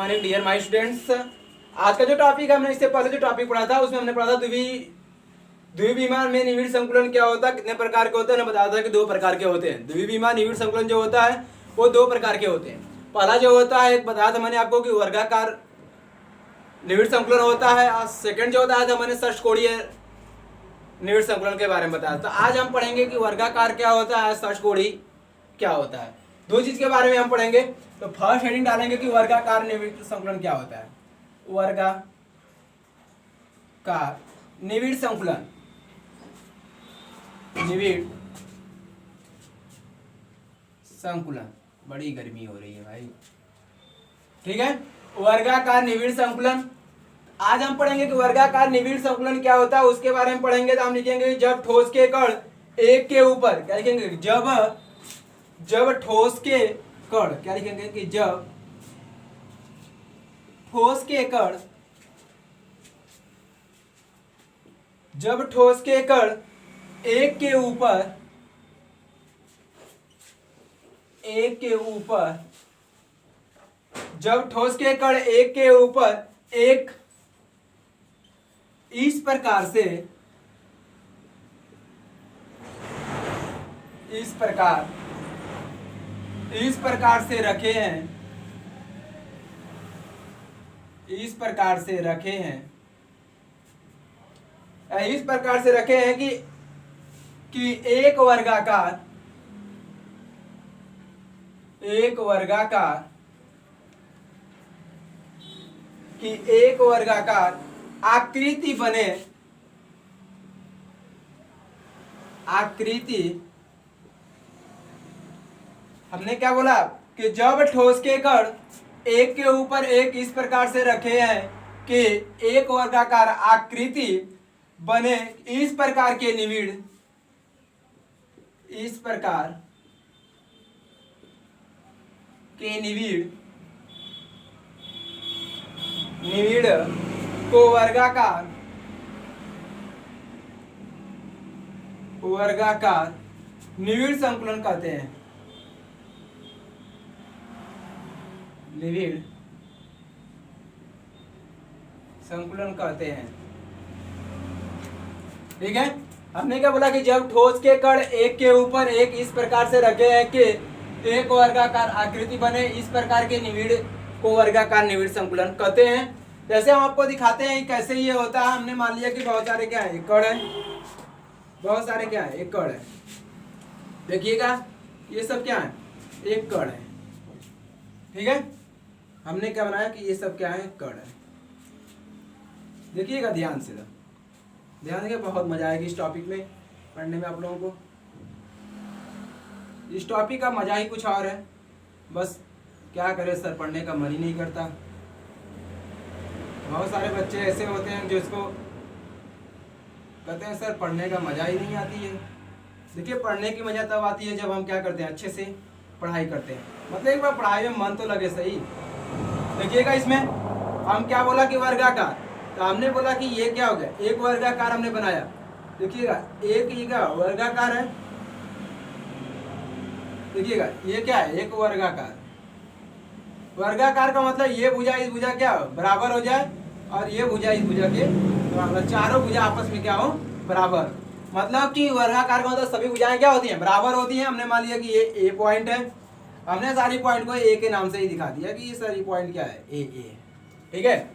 Morning dear my students. आज का जो टॉपिक हमने इससे पहले जो टॉपिक पढ़ा था उसमें हमने पढ़ा था द्विविमान में निविड़ संकुलन क्या होता है, कितने प्रकार के होते हैं। हमने बताया था कि दो प्रकार के होते हैं। द्विविमान निविड़ संकुलन जो होता है वो दो प्रकार के होते हैं। पहला जो होता है, एक बताया था मैंने आपको कि वर्गाकार निविड़ संकुलन होता है, और सेकंड जो बताया था मैंने षष्कोणीय निविड़ संकुलन के बारे में बताया। तो आज हम पढ़ेंगे कि वर्गाकार क्या होता है, षष्कोणीय क्या होता है। दो चीज के बारे में हम पढ़ेंगे। तो फर्स्ट हेडिंग डालेंगे कि वर्गाकार निविड़ संकुलन क्या होता है। वर्गाकार निविड़ संकुलन, निविड़ संकुलन, बड़ी गर्मी हो रही है भाई, ठीक है। वर्गाकार निविड़ संकुलन आज हम पढ़ेंगे कि वर्गाकार निविड़ संकुलन क्या होता है, उसके बारे में पढ़ेंगे। तो हम लिखेंगे जब ठोस के कण एक के ऊपर, क्या लिखेंगे, जब ठोस के कण, क्या लिखेंगे कि जब ठोस के कण, जब ठोस के कण एक के ऊपर जब ठोस के कण एक के ऊपर एक इस प्रकार से रखे हैं, इस प्रकार से रखे हैं कि एक वर्गाकार आकृति बने, हमने क्या बोला कि जब ठोस के कण एक के ऊपर एक इस प्रकार से रखे हैं कि एक वर्गाकार आकृति बने, इस प्रकार के निविड़, निविड़ को वर्गाकार निविड़ संकुलन कहते हैं। निविड़ संकुलन कहते हैं, ठीक है। हमने क्या बोला कि जब ठोस के कण एक के ऊपर एक इस प्रकार से रखे हैं कि एक वर्गाकार आकृति बने, इस प्रकार के निविड़ को वर्गाकार निविड़ संकुलन कहते हैं। जैसे हम आपको दिखाते हैं कैसे ये होता है। हमने मान लिया कि बहुत सारे क्या है, एक कण है, बहुत सारे क्या है, एक कण है। देखिएगा ये सब क्या है, एक कण है, ठीक है। हमने क्या बनाया कि ये सब क्या है, कण है। देखिएगा ध्यान से, ध्यान देंगे, बहुत मजा आएगी इस टॉपिक में पढ़ने में आप लोगों को। इस टॉपिक का मजा ही कुछ और है, बस क्या करें सर, पढ़ने का मन ही नहीं करता। बहुत सारे बच्चे ऐसे होते हैं जो इसको कहते हैं सर पढ़ने का मजा ही नहीं आती है। देखिए पढ़ने की मजा तब आती है जब हम क्या करते हैं, अच्छे से पढ़ाई करते हैं। मतलब एक बार पढ़ाई में मन तो लगे सही। देखिएगा इसमें हम क्या बोला कि वर्गाकार, तो हमने बोला कि ये क्या हो गया, एक वर्गाकार हमने बनाया। देखिएगा एक ये क्या वर्गाकार है, देखिएगा ये क्या है, एक वर्गाकार। वर्गाकार का मतलब ये भुजा इस भुजा क्या हो, बराबर हो जाए, और ये भुजा इस भुजा के बराबर, चारों भुजा आपस में क्या हो, बराबर। मतलब कि वर्गाकार का मतलब सभी भुजाएं क्या होती हैं, बराबर होती हैं। हमने मान लिया कि ये ए पॉइंट है, हमने सारी पॉइंट को ए के नाम से ही दिखा दिया कि ये सारी पॉइंट क्या है, ए, ठीक है।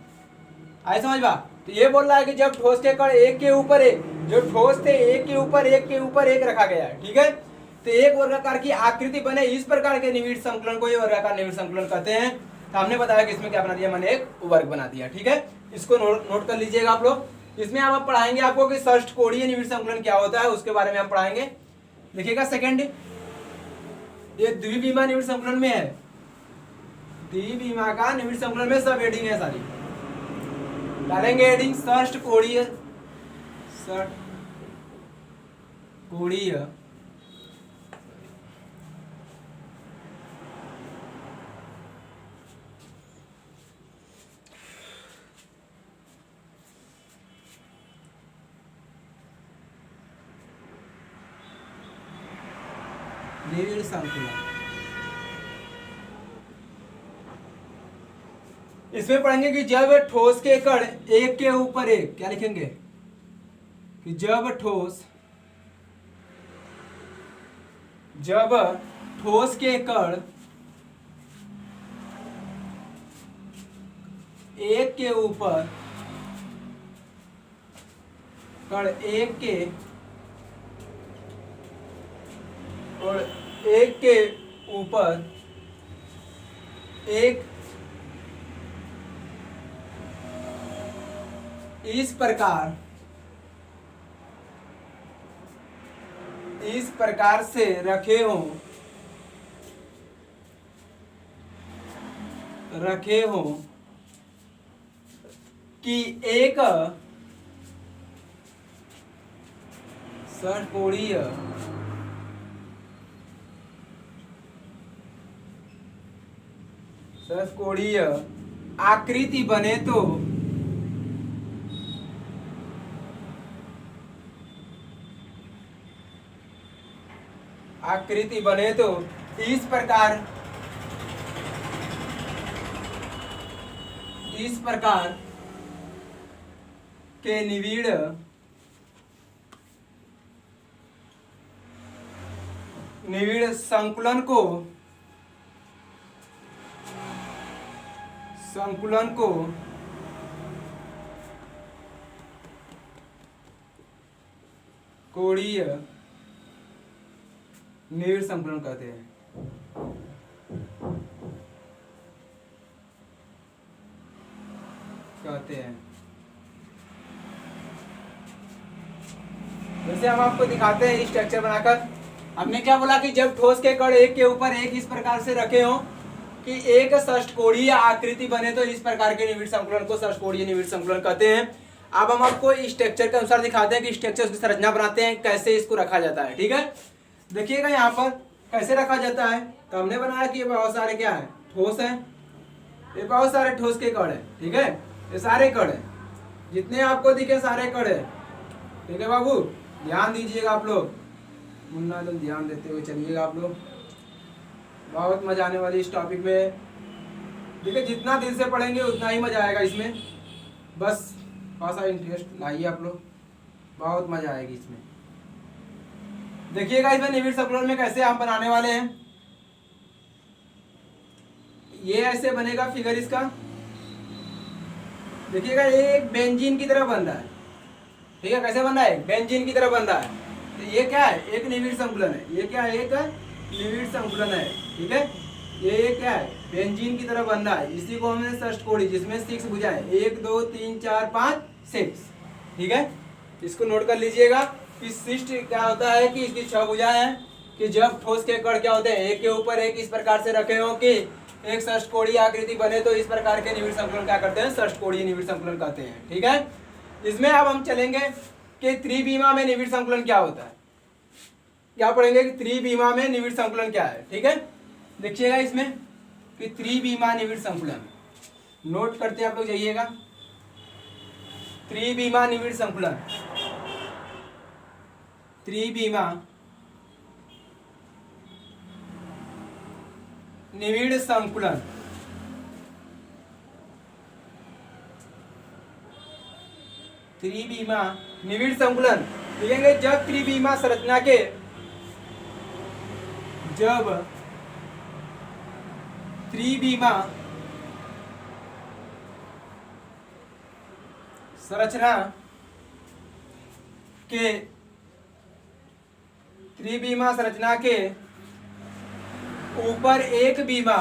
आए समझ बा। तो ये बोल रहा है कि जब ठोस के कण एक के ऊपर एक, जो ठोस थे एक के ऊपर एक रखा गया है, ठीक है। तो एक वर्गाकार की आकृति बने, इस प्रकार के निविड़ संकुलन को ये वर्गाकार निविड़ संकुलन कहते हैं। तो हमने बताया कि इसमें क्या बना दिया, मैंने एक वर्ग बना दिया, ठीक है। इसको नोट कर लीजिएगा आप लोग। इसमें हम पढ़ाएंगे आपको कि षष्ठकोणीय निविड़ संकुलन क्या होता है, उसके बारे में हम पढ़ाएंगे। देखिएगा सेकंड, ये द्विविमा निविड़ संकुलन में है, द्विविमा का निविड़ संकुलन में सब हेडिंग है सारी, डालेंगे हेडिंग षष्ठकोणीय निविड़ संकुलन। इसमें पढ़ेंगे कि जब ठोस के कण एक के ऊपर एक, क्या लिखेंगे कि जब ठोस के कण एक के ऊपर कण एक के और एक के ऊपर एक इस प्रकार से रखे हों कि एक षटकोणीय आकृति बने तो इस प्रकार के निविड़ संकुलन को कोणीय निविड़ संकुलन कहते हैं। जैसे हम आपको दिखाते हैं स्ट्रक्चर बनाकर। हमने क्या बोला कि जब ठोस के कण एक के ऊपर एक इस प्रकार से रखे हों कि एक षटकोणीय आकृति बने तो इस प्रकार के निविड़ संकुलन को षटकोणीय निविड़ संकुलन कहते हैं। अब हम आपको स्ट्रक्चर के अनुसार दिखाते हैं कि स्ट्रक्चर की संरचना बनाते हैं, कैसे इसको रखा जाता है। ठीक है, देखिएगा यहाँ पर कैसे रखा जाता है। तो हमने बनाया कि ये बहुत सारे क्या है, ठोस है, ये बहुत सारे ठोस के कण है। ठीक है, ये सारे कण है, जितने आपको दिखे सारे कण है। ठीक है बाबू, ध्यान दीजिएगा आप लोग, मुन्ना एकदम ध्यान देते हुए चलिएगा आप लोग। बहुत मजा आने वाली इस टॉपिक में। देखिए जितना दिल से पढ़ेंगे उतना ही मजा आएगा इसमें। बस थोड़ा सा इंटरेस्ट लाइए आप लोग, बहुत मजा आएगी इसमें। देखिएगा इसमें निविड़ संकुलन में कैसे हम बनाने वाले हैं। ये ऐसे बनेगा फिगर इसका। देखिएगा एक बेंजीन की तरह बन रहा है। ठीक है, कैसे बन रहा है, बेंजीन की तरह बन रहा है। तो ये क्या है, एक निविड़ संकुलन है। ये क्या है, एक निविड़ संकुलन है। ठीक है, ये क्या है, बेंजीन की तरह बन रहा है। इसी को हमने षटकोणी, जिसमें 6 भुजाएं, 1 2 3 4 5 6। ठीक है, इसको नोट कर लीजिएगा कि शिष्ट क्या होता है कि इसकी 6 भुजाएं हैं। कि जब ठोस के कण क्या होते हैं, एक के ऊपर एक इस प्रकार से रखे हो कि एक षटकोणीय आकृति बने तो इस प्रकार के निविड़ संकुलन क्या करते हैं, षटकोणीय निविड़ संकुलन कहते हैं। ठीक है, इसमें अब हम चलेंगे कि त्रिविमा में निविड़ संकुलन क्या होता है। क्या पढ़ेंगे कि त्रिविमा में निविड़ संकुलन क्या है। ठीक है, देखिएगा इसमें कि त्रिविमा निविड़ संकुलन नोट करते आप लोग जाइएगा। त्रिविमा निविड़ संकुलन, त्रिविमा निविड़ संकुलन। त्रिविमा निविड़ संकुलन लिखेंगे जब त्रिविमा संरचना के त्रिविमा संरचना के ऊपर एक बीमा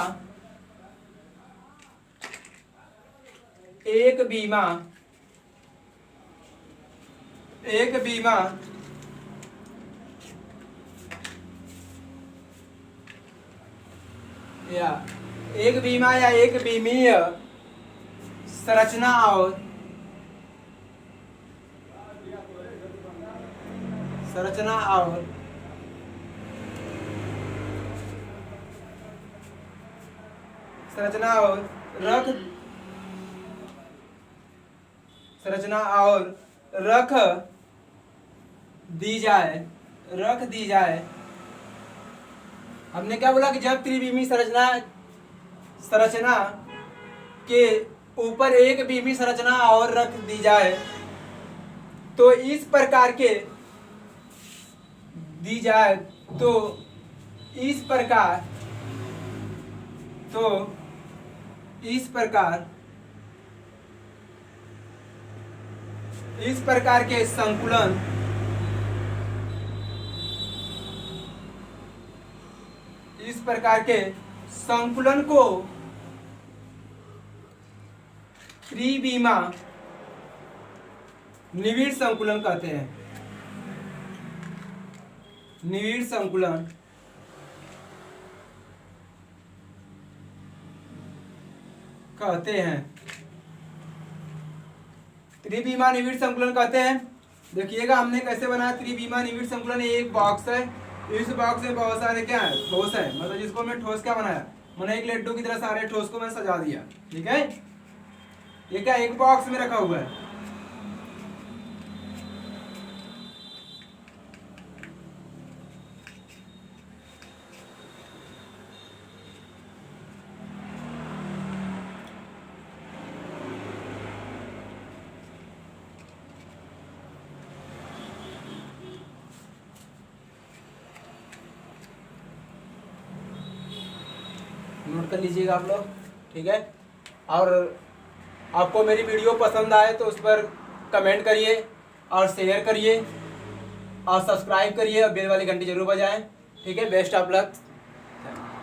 या एक बीमीय संरचना और रख दी जाए। हमने क्या बोला कि जब त्रिविमी संरचना के ऊपर एक बीमी संरचना और रख दी जाए तो इस प्रकार के दी जाए तो इस प्रकार के संकुलन को त्रिविमा निविड़ संकुलन कहते हैं। निविड़ संकुलन कहते हैं। त्रिविमा निविड़ संकुलन कहते हैं। देखिएगा हमने कैसे बनाया त्रिविमा निविड़ संकुलन। एक बॉक्स है, इस बॉक्स में बहुत सारे क्या है, ठोस है, मतलब जिसको मैं ठोस क्या बनाया, मैंने एक लड्डू की तरह सारे ठोस को मैं सजा दिया। ठीक है, ये क्या एक बॉक्स में रखा हुआ है। नोट कर लीजिएगा आप लोग। ठीक है, और आपको मेरी वीडियो पसंद आए तो उस पर कमेंट करिए और शेयर करिए और सब्सक्राइब करिए और बेल वाली घंटी जरूर बजाएं। ठीक है, बेस्ट ऑफ लक।